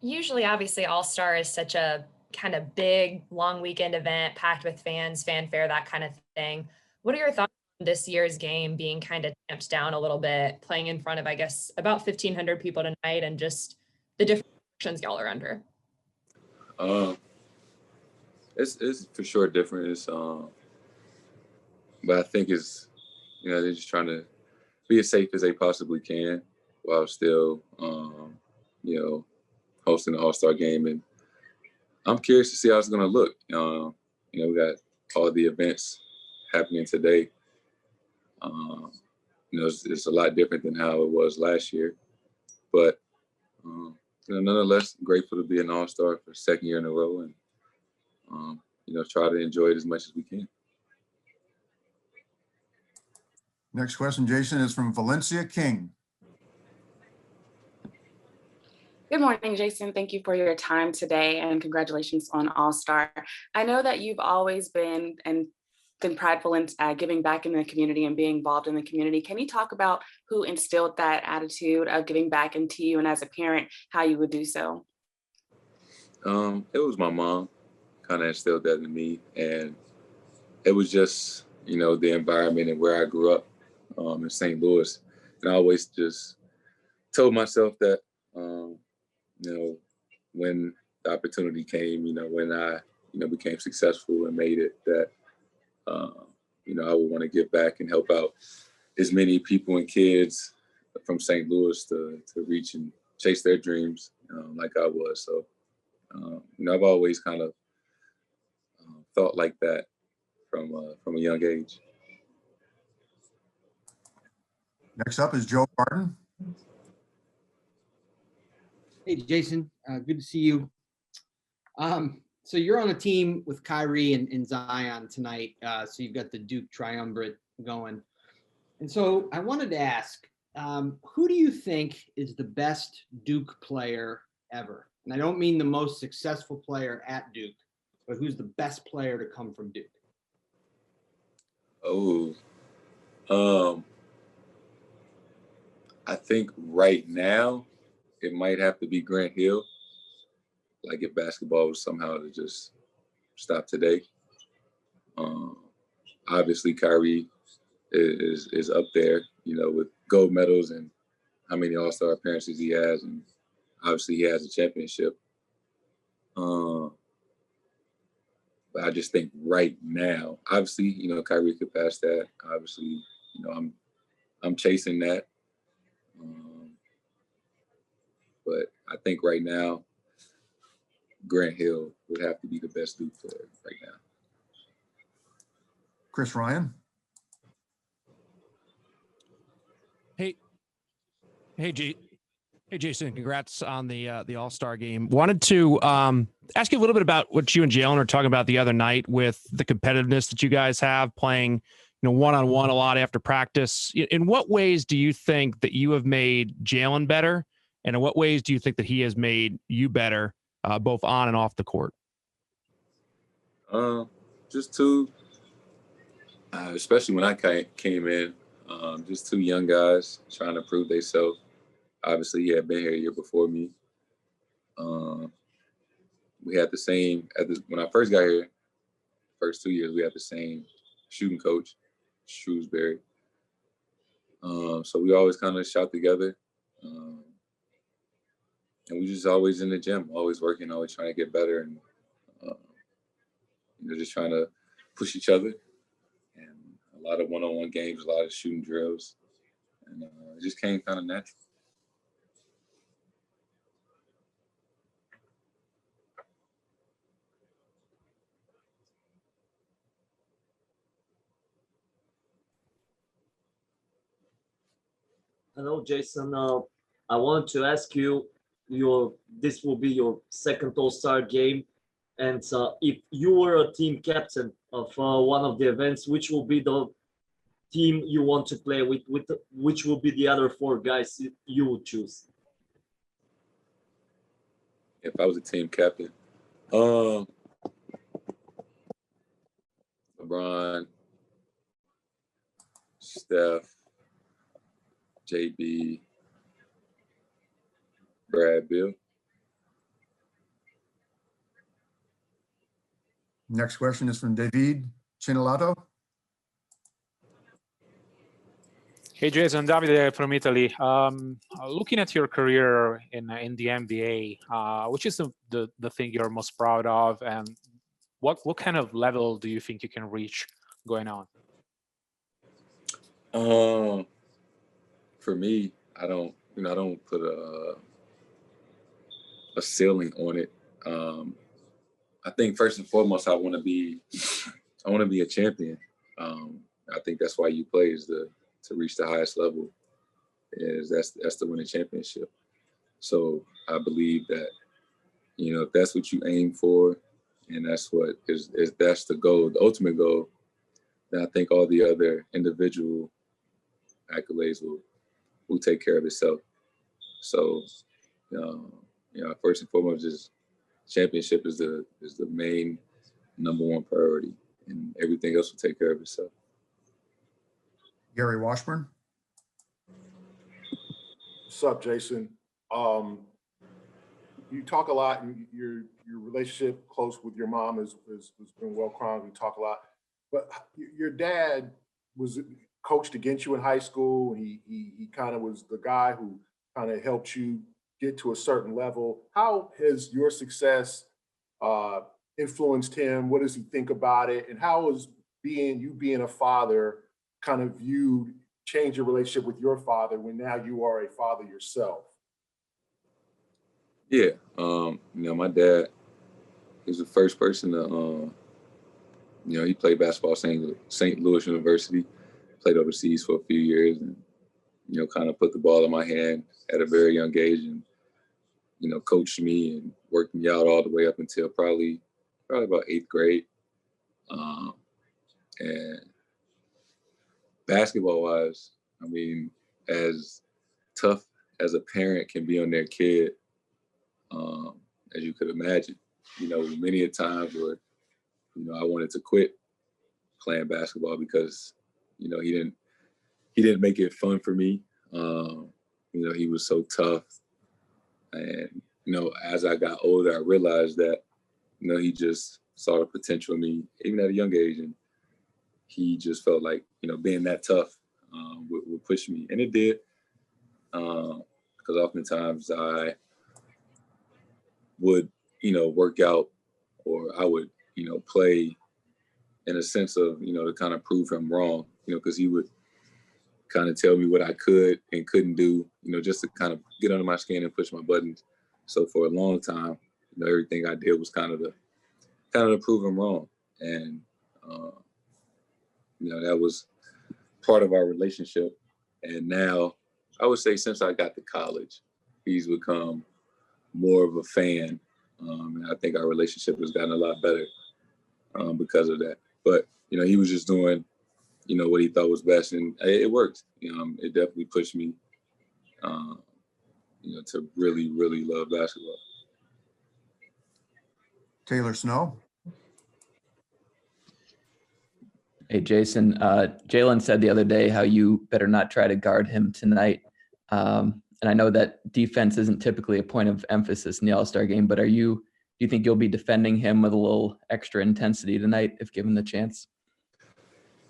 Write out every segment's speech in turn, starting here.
Usually, obviously, All-Star is such a kind of big, long weekend event packed with fans, fanfare, that kind of thing. What are your thoughts on this year's game being kind of tamped down a little bit, playing in front of, I guess, about 1,500 people tonight and just the different restrictions y'all are under? Um, it's for sure different. But I think they're just trying to be as safe as they possibly can while still, hosting the All-Star game. And I'm curious to see how it's going to look. We got all the events happening today. It's a lot different than how it was last year. But, nonetheless, grateful to be an All-Star for the second year in a row and, try to enjoy it as much as we can. Next question, Jayson, is from Valencia King. Good morning, Jayson. Thank you for your time today and congratulations on All-Star. I know that you've always been prideful in giving back in the community and being involved in the community. Can you talk about who instilled that attitude of giving back into you, and as a parent, how you would do so? It was my mom kind of instilled that in me, and it was just, the environment and where I grew up in St. Louis. And I always just told myself that, when the opportunity came, when I, became successful and made it, that, I would want to give back and help out as many people and kids from St. Louis to reach and chase their dreams like I was. So, I've always kind of thought like that from a young age. Next up is Joe Barton. Hey, Jayson, good to see you. So you're on a team with Kyrie and Zion tonight. So you've got the Duke triumvirate going. And so I wanted to ask, who do you think is the best Duke player ever? And I don't mean the most successful player at Duke, but who's the best player to come from Duke? I think right now it might have to be Grant Hill. Like if basketball was somehow to just stop today. Obviously Kyrie is up there, with gold medals and how many All-Star appearances he has, and obviously he has a championship. But I just think right now, obviously, Kyrie could pass that. Obviously, I'm chasing that. But I think right now, Grant Hill would have to be the best Duke player right now. Chris Ryan. Hey, Jayson, congrats on the All-Star game. Wanted to ask you a little bit about what you and Jaylen were talking about the other night with the competitiveness that you guys have playing, one-on-one a lot after practice. In what ways do you think that you have made Jaylen better? And in what ways do you think that he has made you better, both on and off the court? Just two, especially when I came in, just two young guys trying to prove themselves. Obviously, he had been here a year before me. We had the same, when I first got here, first 2 years, we had the same shooting coach, Shrewsbury. So we always kind of shot together. And we just always in the gym, always working, always trying to get better, and just trying to push each other. And a lot of one-on-one games, a lot of shooting drills, and it just came kind of natural. Hello, Jayson. I wanted to ask you, this will be your second All-Star game, and if you were a team captain of one of the events, which will be the team you want to play with which will be the other four guys you would choose? If I was a team captain, LeBron, Steph, JB, Brad, Bill. Next question is from David Chinelato. Hey, Jason, Davide from Italy. Looking at your career in the NBA, which is the thing you're most proud of, and what kind of level do you think you can reach going on? For me, I don't put a ceiling on it. I think first and foremost, I want to be a champion. I think that's why you play, is to reach the highest level. That's to win a championship. So I believe that, if that's what you aim for, and that's what that's the goal, the ultimate goal, then I think all the other individual accolades will take care of itself. So, first and foremost, just championship is the main number one priority, and everything else will take care of itself. Gary Washburn. What's up, Jason? You talk a lot, and your relationship close with your mom has been well chronicled. You talk a lot, but your dad was coached against you in high school. He kind of was the guy who kind of helped you get to a certain level. How has your success influenced him? What does he think about it? And how has being a father kind of change your relationship with your father when now you are a father yourself? Yeah, my dad, he was the first person to, he played basketball at St. Louis University, played overseas for a few years, and, kind of put the ball in my hand at a very young age, and, coached me and worked me out all the way up until probably about 8th grade. And basketball-wise, as tough as a parent can be on their kid, as you could imagine, many a times where, I wanted to quit playing basketball because, he didn't make it fun for me. He was so tough. And, as I got older, I realized that, he just saw the potential in me, even at a young age. And he just felt like, being that tough would push me. And it did. Because oftentimes I would, work out, or I would, play in a sense of, to kind of prove him wrong, because he would kind of tell me what I could and couldn't do, just to kind of get under my skin and push my buttons. So for a long time, everything I did was kind of to prove him wrong. And, that was part of our relationship. And now I would say since I got to college, he's become more of a fan. And I think our relationship has gotten a lot better because of that. But, he was just doing, what he thought was best, and it worked. It definitely pushed me, to really, really love basketball. Taylor Snow. Hey, Jason, Jaylen said the other day how you better not try to guard him tonight. And I know that defense isn't typically a point of emphasis in the All-Star game, but do you think you'll be defending him with a little extra intensity tonight if given the chance?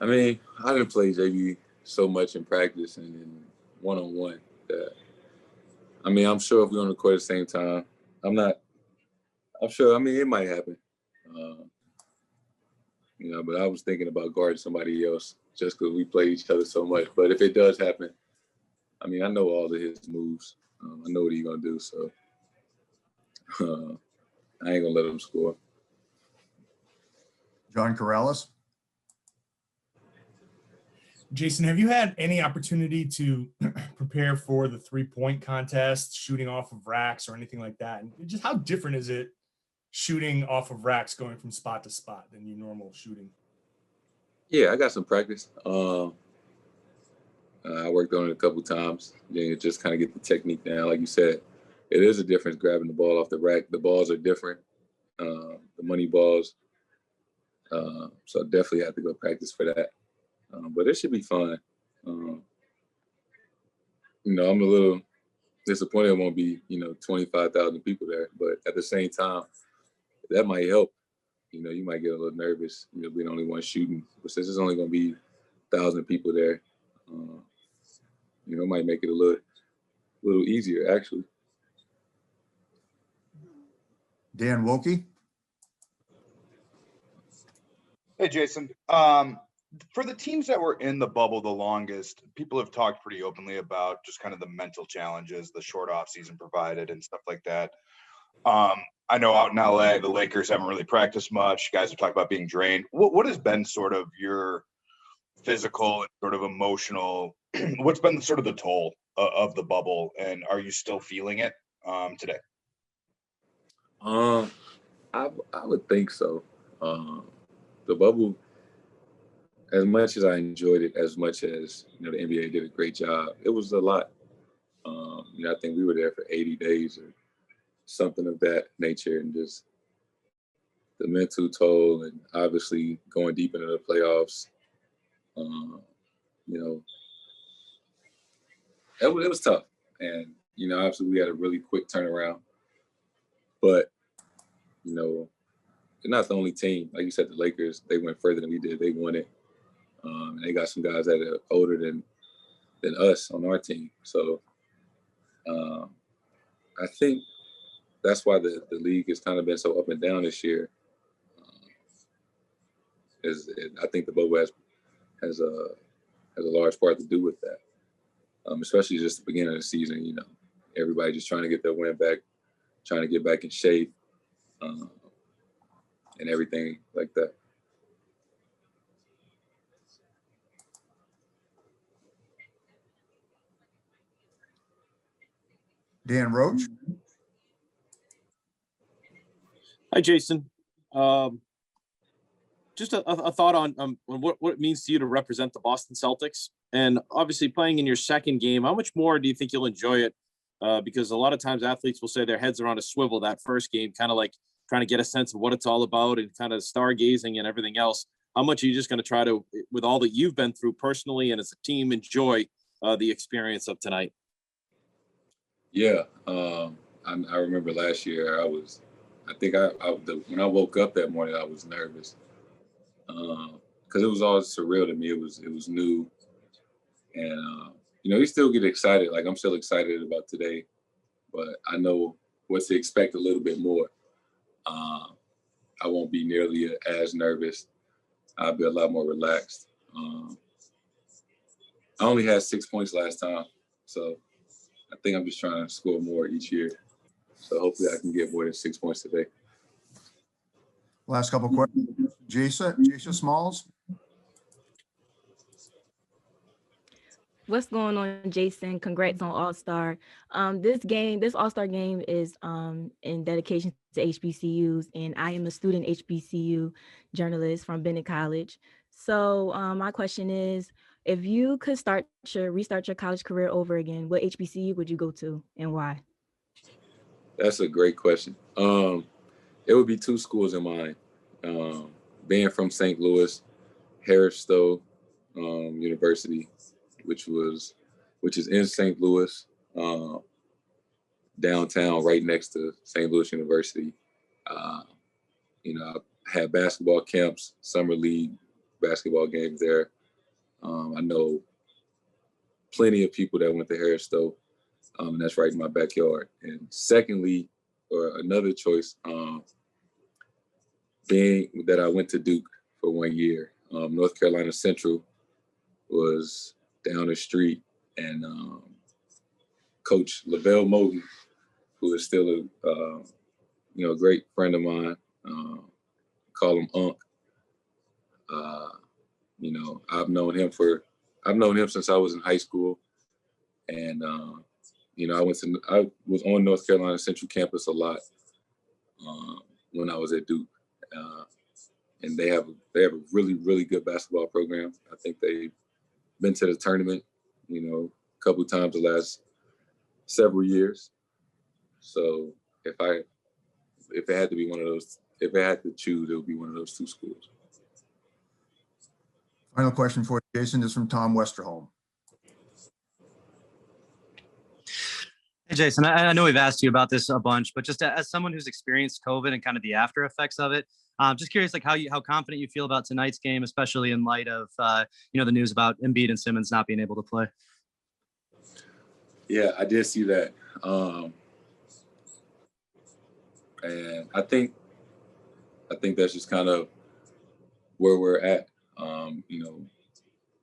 I didn't play JB so much in practice and in one-on-one that, I'm sure if we're on the court at the same time, I'm sure, it might happen. But I was thinking about guarding somebody else just because we play each other so much. But if it does happen, I know all of his moves. I know what he's going to do. So I ain't going to let him score. John Corrales. Jason, have you had any opportunity to prepare for the 3-point contest, shooting off of racks or anything like that? And just how different is it shooting off of racks going from spot to spot than your normal shooting? Yeah, I got some practice. I worked on it a couple times. Just kind of get the technique down. Like you said, it is a difference grabbing the ball off the rack. The balls are different, the money balls. So I definitely have to go practice for that. But it should be fun. I'm a little disappointed it won't be, 25,000 people there. But at the same time, that might help, you might get a little nervous, being the only one shooting. But since there's only going to be 1,000 people there, it might make it a little easier, actually. Dan Wilkie. Hey, Jayson. For the teams that were in the bubble the longest, people have talked pretty openly about just kind of the mental challenges the short off season provided and stuff like that. I know out in LA, the Lakers haven't really practiced much. Guys have talked about being drained. What has been sort of your physical and sort of emotional, what's been sort of the toll of the bubble, and are you still feeling it today? I would think so. The bubble, as much as I enjoyed it, as much as the NBA did a great job, it was a lot. I think we were there for 80 days or something of that nature, and just the mental toll, and obviously going deep into the playoffs. It was tough, and obviously we had a really quick turnaround, but they're not the only team. Like you said, the Lakers, they went further than we did. They won it. And they got some guys that are older than us on our team. So I think that's why the league has kind of been so up and down this year. I think the bubble has a large part to do with that, especially just the beginning of the season. Everybody just trying to get their win back, trying to get back in shape, and everything like that. Dan Roach. Hi, Jayson. Just a thought on what it means to you to represent the Boston Celtics, and obviously playing in your second game. How much more do you think you'll enjoy it? Because a lot of times athletes will say their heads are on a swivel that first game, kind of like trying to get a sense of what it's all about and kind of stargazing and everything else. How much are you just going to try to, with all that you've been through personally and as a team, enjoy the experience of tonight? Yeah, I remember last year when I woke up that morning, I was nervous because it was all surreal to me. It was new, and you still get excited. Like, I'm still excited about today, but I know what to expect a little bit more. I won't be nearly as nervous. I'll be a lot more relaxed. I only had 6 points last time, so I think I'm just trying to score more each year. So hopefully I can get more than 6 points today. Last couple questions. Jason Smalls. What's going on, Jayson? Congrats on All-Star. This All-Star game is in dedication to HBCUs, and I am a student HBCU journalist from Bennett College. So my question is, if you could restart your college career over again, what HBCU would you go to and why? That's a great question. It would be two schools in mind. Being from St. Louis, Harris Stowe University, which is in St. Louis, downtown, right next to St. Louis University. I had basketball camps, summer league basketball games there. I know plenty of people that went to Harris Stowe, and that's right in my backyard. And secondly, or another choice, being that I went to Duke for 1 year. North Carolina Central was down the street, and Coach Lavelle Moten, who is still a great friend of mine, call him Unc. I've known him since I was in high school, and I was on North Carolina Central campus a lot when I was at Duke, and they have a really, really good basketball program. I think they've been to the tournament, a couple of times the last several years. So if it had to be one of those, if I had to choose, it would be one of those two schools. Final question for you, Jayson, is from Tom Westerholm. Hey, Jayson, I know we've asked you about this a bunch, but just as someone who's experienced COVID and kind of the after effects of it, Just curious, like how confident you feel about tonight's game, especially in light of the news about Embiid and Simmons not being able to play. Yeah, I did see that, and I think that's just kind of where we're at.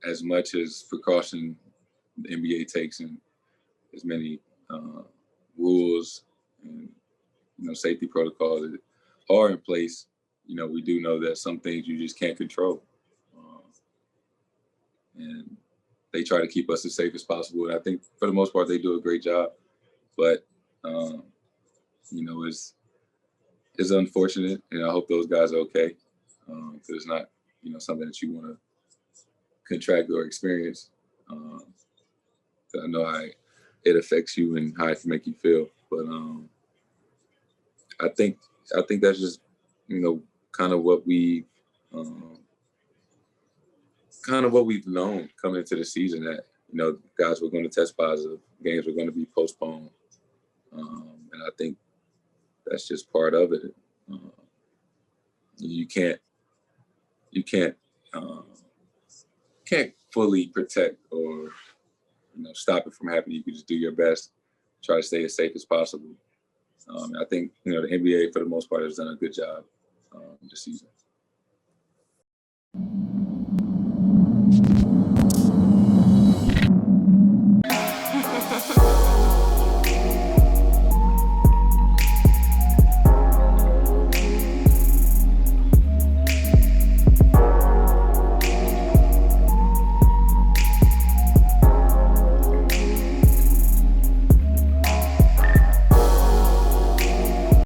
As much as precaution the NBA takes and as many rules and safety protocols that are in place, we do know that some things you just can't control, and they try to keep us as safe as possible. And I think for the most part they do a great job, but it's unfortunate, and I hope those guys are okay. It's not something that you want to contract or experience. I know how it affects you and how it can make you feel, but I think that's just kind of what we we've known coming into the season, that guys were going to test positive, games were going to be postponed, and I think that's just part of it. You can't fully protect or stop it from happening. You can just do your best, try to stay as safe as possible. I think the NBA for the most part has done a good job this season.